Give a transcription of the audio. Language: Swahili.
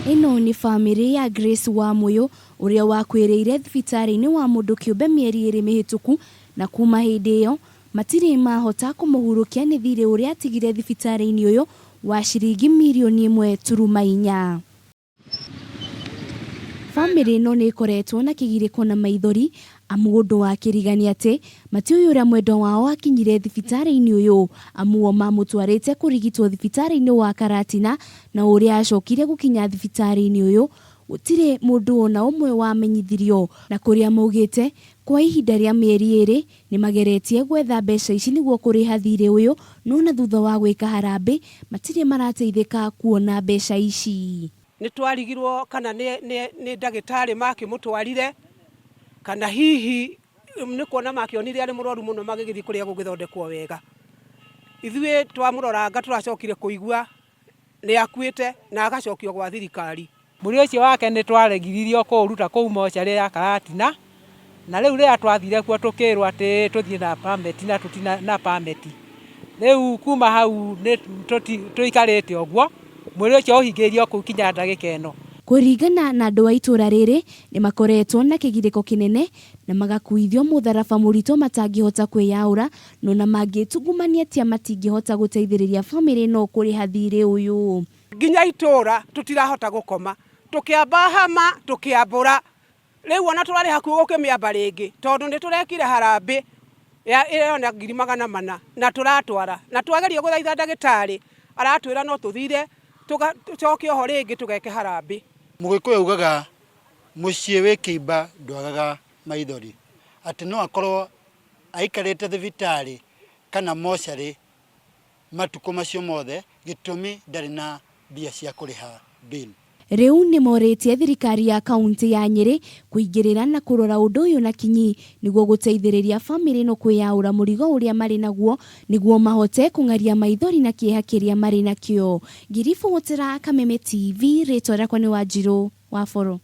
Ino ni family ya Grace Wamutwarire uria wakwiriire thibitari-ini wa mundu kiumbe mieri 2 mihituku na kuma hindi iyo matiri mahota kumuhurukia ni thiri uria atigire thibitari-ini uyu wa ciringi mirioni 1.4. Family no ni koretwo na kigiriko na maithori amu undu wa kirigani ati matoi uria mwendo wao akinyire thibitari-ini uyu amu mamutwarite kurigitwo thibitari-ini wa Karatina na uria acokire gukinya thibitari-ini uyu utire mundu ona umwe wamenyithirio na kuria maugite kwa ihinda ria mieri 2 ni mageretie gwetha mbeca ici niguo kuriha thiri uyu no na thutha wa gwika harambe matire marateithika kuona mbeca ici. Ni twarigirwo kana ni ndagitari makimutwarire kana hihi ni kuona makionire ari muroru muno magigithi kuria gugithondekwo wega. Ithuĩ twamuroranga turacokire kuigua ni akuite na agacokio gwa thirikari. Muri ucio wake ni twaregiririo kuruta kuu mochari ya Karatina na riu ria twathire kuo tukirwa ati tuthie na permit na tutina na permit. Riu kuma hau ni tuikarite ogwo muri ucio uhingirio kukinya ndagika eno. Kuringana na andu a ituura-riri ni makoretwo na kigiriko kinene na magakuithio mutharaba murito matangihota kwiyaura no na mangitungumania tia matingihota guteithiriria family no kuriha thiri uyu. Nginya itura tutirahota gukoma tukiamba hama tukiambura riu ona turari hakuo gukimiamba ringi tondu ni turekire harambe ya ona 400 na turatwara na twageria guthaitha ndagitari aratwira no tuthire tucokio ho ringi tugeke harambe. Mugikuyu ugaga mucie wikimba ndwagaga maithori ati no akorwo aikarite thibitari kana mochari matuko macio mothe gitumi ndari na bia cia kuriha bill. Riu ni moretie thirikari ya kaunti ya Nyeri kuingirira na kurora undu uyu na kinyi niguo guteithiriria family no kwiyaura murigo uria mari naguo niguo mahote kungaria maithori na kiehakiria mari nakio. Ngirifu gutira Kameme TV ritwa rakwa ni Wanjiru wa Foro.